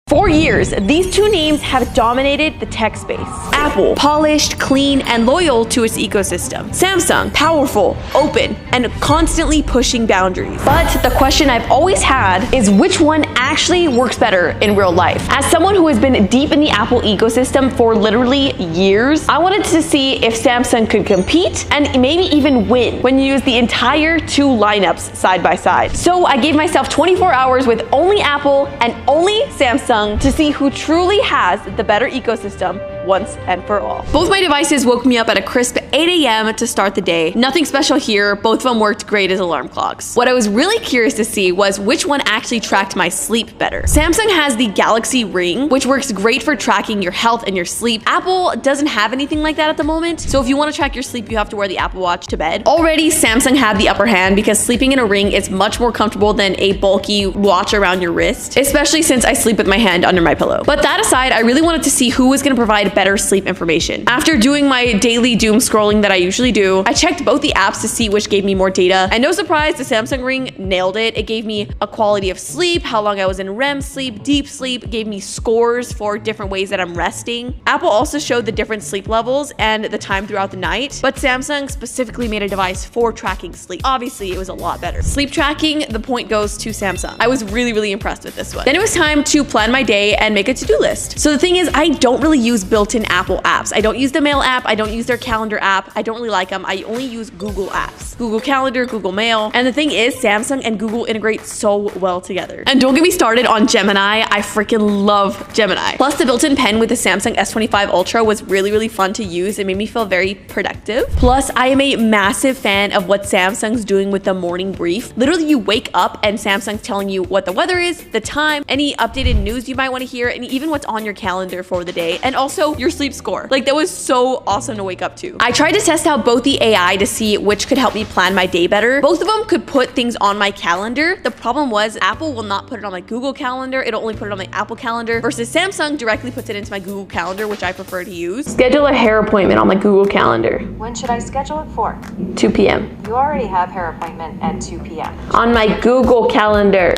For years, these two names have dominated the tech space. Apple, polished, clean, and loyal to its ecosystem. Samsung, powerful, open, and constantly pushing boundaries. But the question I've always had is which one actually works better in real life? As someone who has been deep in the Apple ecosystem for literally years, I wanted to see if Samsung could compete and maybe even win when you use the entire two lineups side by side. So I gave myself 24 hours with only Apple and only Samsung to see who truly has the better ecosystem once and for all. Both my devices woke me up at a crisp 8 a.m. to start the day. Nothing special here, both of them worked great as alarm clocks. What I was really curious to see was which one actually tracked my sleep better. Samsung has the Galaxy Ring, which works great for tracking your health and your sleep. Apple doesn't have anything like that at the moment, so if you want to track your sleep, you have to wear the Apple Watch to bed. Already, Samsung had the upper hand because sleeping in a ring is much more comfortable than a bulky watch around your wrist, especially since I sleep with my hand under my pillow. But that aside, I really wanted to see who was going to provide better sleep information. After doing my daily doom scrolling that I usually do, I checked both the apps to see which gave me more data. And no surprise, the Samsung Ring nailed it. It gave me a quality of sleep, how long I was in REM sleep, deep sleep, gave me scores for different ways that I'm resting. Apple also showed the different sleep levels and the time throughout the night, but Samsung specifically made a device for tracking sleep. Obviously, it was a lot better. Sleep tracking, the point goes to Samsung. I was really impressed with this one. Then it was time to plan my day and make a to-do list. So the thing is, I don't really use built-in Apple apps. I don't use the Mail app. I don't use their Calendar app. I don't really like them. I only use Google apps. Google Calendar, Google Mail. And the thing is, Samsung and Google integrate so well together. And don't get me started on Gemini. I freaking love Gemini. Plus, the built-in pen with the Samsung S25 Ultra was really fun to use. It made me feel very productive. Plus, I am a massive fan of what Samsung's doing with the morning brief. Literally, you wake up and Samsung's telling you what the weather is, the time, any updated news you might want to hear, and even what's on your calendar for the day, and also your sleep score. Like, that was so awesome to wake up to. I tried to test out both the AI to see which could help me plan my day better. Both of them could put things on my calendar. The problem was Apple will not put it on my Google Calendar. It'll only put it on my Apple Calendar versus Samsung directly puts it into my Google Calendar, which I prefer to use. Schedule a hair appointment on my Google Calendar. When should I schedule it for? 2 p.m. You already have hair appointment at 2 p.m. On my Google Calendar.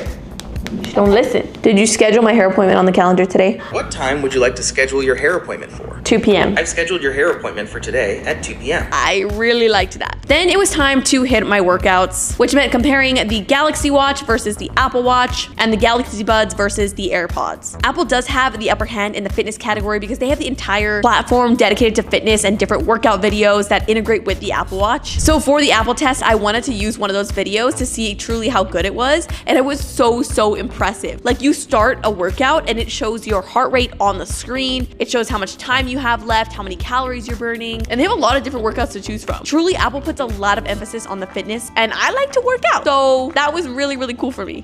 Don't listen. Did you schedule my hair appointment on the calendar today? What time would you like to schedule your hair appointment for? 2 p.m. I've scheduled your hair appointment for today at 2 p.m. I really liked that. Then it was time to hit my workouts, which meant comparing the Galaxy Watch versus the Apple Watch and the Galaxy Buds versus the AirPods. Apple does have the upper hand in the fitness category because they have the entire platform dedicated to fitness and different workout videos that integrate with the Apple Watch. So for the Apple test, I wanted to use one of those videos to see truly how good it was, and it was so impressive. Like, you start a workout and it shows your heart rate on the screen. It shows how much time you have left, how many calories you're burning, and they have a lot of different workouts to choose from. Truly, Apple puts a lot of emphasis on the fitness, and I like to work out. So that was really cool for me.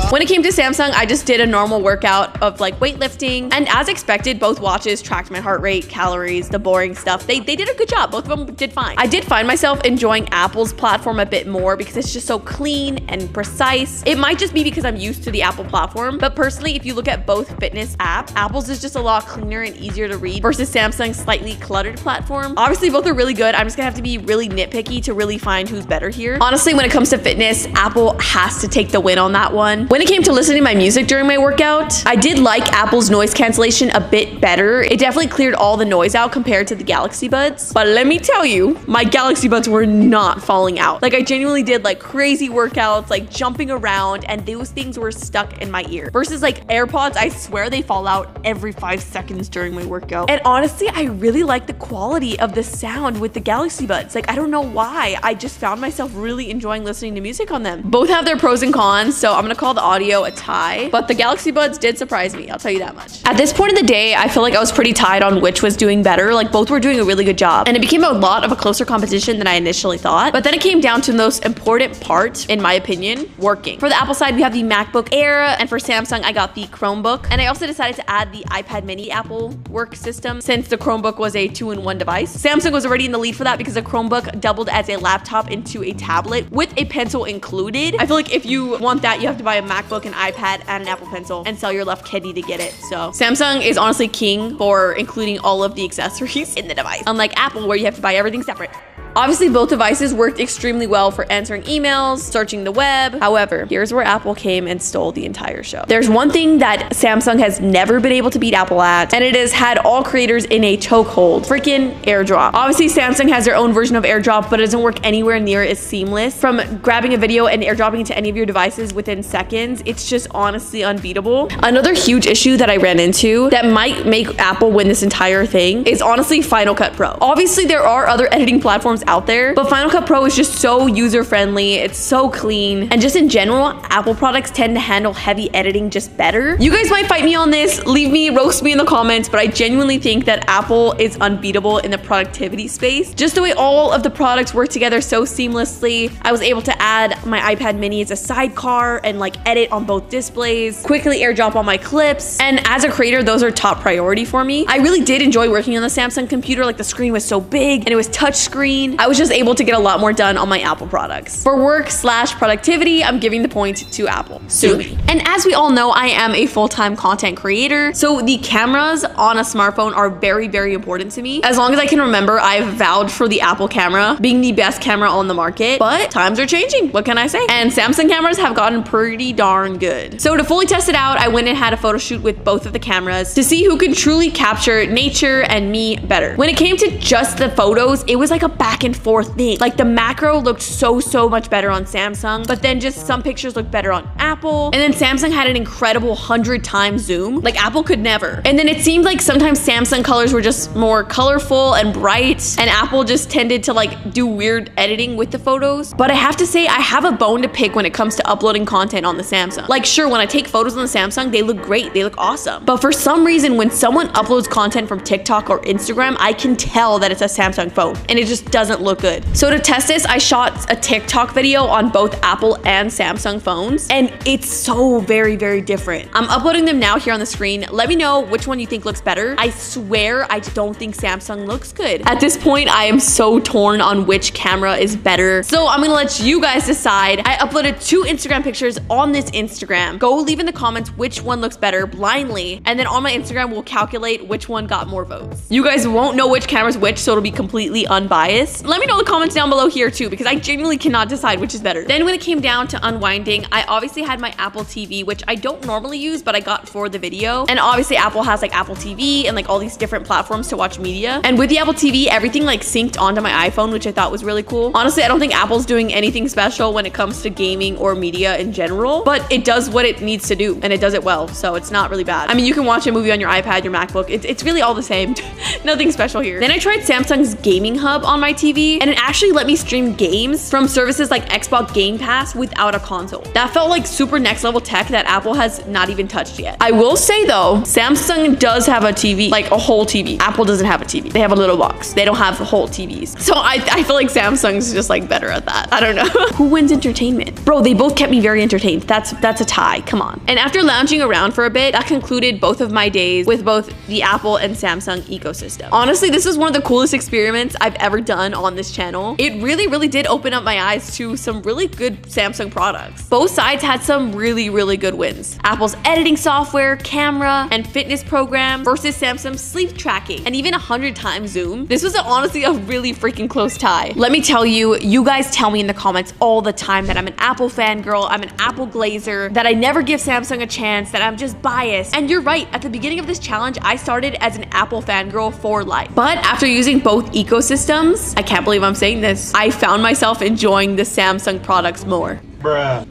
When it came to Samsung, I just did a normal workout of like weightlifting, and as expected, both watches tracked my heart rate, calories, the boring stuff. They did a good job. Both of them did fine. I did find myself enjoying Apple's platform a bit more because it's just so clean and precise. It might just be because I'm used to the Apple platform, but personally, if you look at both fitness apps, Apple's is just a lot cleaner and easier to read versus Samsung's slightly cluttered platform. Obviously, both are really good. I'm just gonna have to be really nitpicky to really find who's better here. Honestly, when it comes to fitness, Apple has to take the win on that one. When it came to listening to my music during my workout, I did like Apple's noise cancellation a bit better. It definitely cleared all the noise out compared to the Galaxy Buds. But let me tell you, my Galaxy Buds were not falling out. Like, I genuinely did like crazy workouts, like jumping around, and those things were stuck in my ear. Versus like AirPods, I swear they fall out every 5 seconds during my workout. And honestly, I really like the quality of the sound with the Galaxy Buds. Like, I don't know why. I just found myself really enjoying listening to music on them. Both have their pros and cons, so I'm gonna call the audio a tie, but the Galaxy Buds did surprise me, I'll tell you that much. At this point in the day, I feel like I was pretty tied on which was doing better. Like, both were doing a really good job, and it became a lot of a closer competition than I initially thought. But then it came down to the most important part, in my opinion, working. For the Apple side, we have the MacBook Air, and for Samsung, I got the Chromebook. And I also decided to add the iPad mini Apple work system since the Chromebook was a 2-in-1 device. Samsung was already in the lead for that because the Chromebook doubled as a laptop into a tablet with a pencil included. I feel like if you want that, you have to buy a MacBook, an iPad, and an Apple Pencil and sell your left kidney to get it. So Samsung is honestly king for including all of the accessories in the device, unlike Apple where you have to buy everything separate. Obviously, both devices worked extremely well for answering emails, searching the web. However, here's where Apple came and stole the entire show. There's one thing that Samsung has never been able to beat Apple at, and it has had all creators in a chokehold. Freaking AirDrop. Obviously, Samsung has their own version of AirDrop, but it doesn't work anywhere near as seamless. From grabbing a video and airdropping it to any of your devices within seconds, it's just honestly unbeatable. Another huge issue that I ran into that might make Apple win this entire thing is honestly Final Cut Pro. Obviously, there are other editing platforms out there, but Final Cut Pro is just so user-friendly. It's so clean. And just in general, Apple products tend to handle heavy editing just better. You guys might fight me on this, roast me in the comments, but I genuinely think that Apple is unbeatable in the productivity space. Just the way all of the products work together so seamlessly. I was able to add my iPad mini as a sidecar and like edit on both displays, quickly airdrop all my clips. And as a creator, those are top priority for me. I really did enjoy working on the Samsung computer. Like the screen was so big and it was touch screen. I was just able to get a lot more done on my Apple products. For work/productivity, I'm giving the point to Apple. Sue me. And as we all know, I am a full-time content creator. So the cameras on a smartphone are very, very important to me. As long as I can remember, I've vowed for the Apple camera being the best camera on the market, but times are changing. What can I say? And Samsung cameras have gotten pretty darn good. So to fully test it out, I went and had a photo shoot with both of the cameras to see who could truly capture nature and me better. When it came to just the photos, it was like a back and forth thing. Like the macro looked so much better on Samsung, but then just some pictures looked better on Apple. And then Samsung had an incredible 100 times zoom. Like Apple could never. And then it seemed like sometimes Samsung colors were just more colorful and bright, and Apple just tended to like do weird editing with the photos. But I have to say, I have a bone to pick when it comes to uploading content on the Samsung. Like sure, when I take photos on the Samsung, they look great, they look awesome. But for some reason, when someone uploads content from TikTok or Instagram, I can tell that it's a Samsung phone and it just doesn't look good. So to test this, I shot a TikTok video on both Apple and Samsung phones, and it's so very different. I'm uploading them now here on the screen. Let me know which one you think looks better. I swear I don't think Samsung looks good. At this point, I am so torn on which camera is better. So I'm gonna let you guys decide. I uploaded 2 Instagram pictures on this Instagram. Go leave in the comments which one looks better blindly, and then on my Instagram, we'll calculate which one got more votes. You guys won't know which camera's which, so it'll be completely unbiased. Let me know in the comments down below here too, because I genuinely cannot decide which is better. Then when it came down to unwinding, I obviously had my Apple TV, which I don't normally use, but I got for the video. And obviously Apple has like Apple TV and like all these different platforms to watch media. And with the Apple TV, everything like synced onto my iPhone, which I thought was really cool. Honestly, I don't think Apple's doing anything special when it comes to gaming or media in general, but it does what it needs to do and it does it well. So it's not really bad. I mean, you can watch a movie on your iPad, your MacBook. It's really all the same. Nothing special here. Then I tried Samsung's gaming hub on my TV, and it actually let me stream games from services like Xbox Game Pass without a console. That felt like super next level tech that Apple has not even touched yet. I will say though, Samsung does have a TV, like a whole TV. Apple doesn't have a TV. They have a little box. They don't have whole TVs. So I feel like Samsung's just like better at that. I don't know. Who wins entertainment? Bro, they both kept me very entertained. That's a tie. Come on. And after lounging around for a bit, that concluded both of my days with both the Apple and Samsung ecosystem. Honestly, this is one of the coolest experiments I've ever done on this channel. It really did open up my eyes to some really good Samsung products. Both sides had some really good wins. Apple's editing software, camera, and fitness programs versus Samsung's sleep tracking and even 100 times zoom. This was honestly a really freaking close tie. Let me tell you, you guys tell me in the comments all the time that I'm an Apple fangirl, I'm an Apple glazer, that I never give Samsung a chance, that I'm just biased. And you're right, at the beginning of this challenge, I started as an Apple fangirl for life. But after using both ecosystems, I can't believe I'm saying this, I found myself enjoying the Samsung products more. Bruh.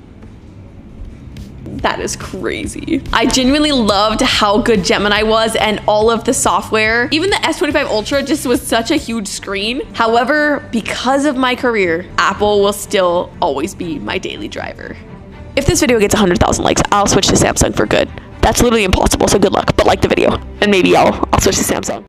That is crazy. I genuinely loved how good Gemini was and all of the software. Even the S25 Ultra just was such a huge screen. However, because of my career, Apple will still always be my daily driver. If this video gets 100,000 likes, I'll switch to Samsung for good. That's literally impossible, so good luck, but like the video. And maybe I'll switch to Samsung.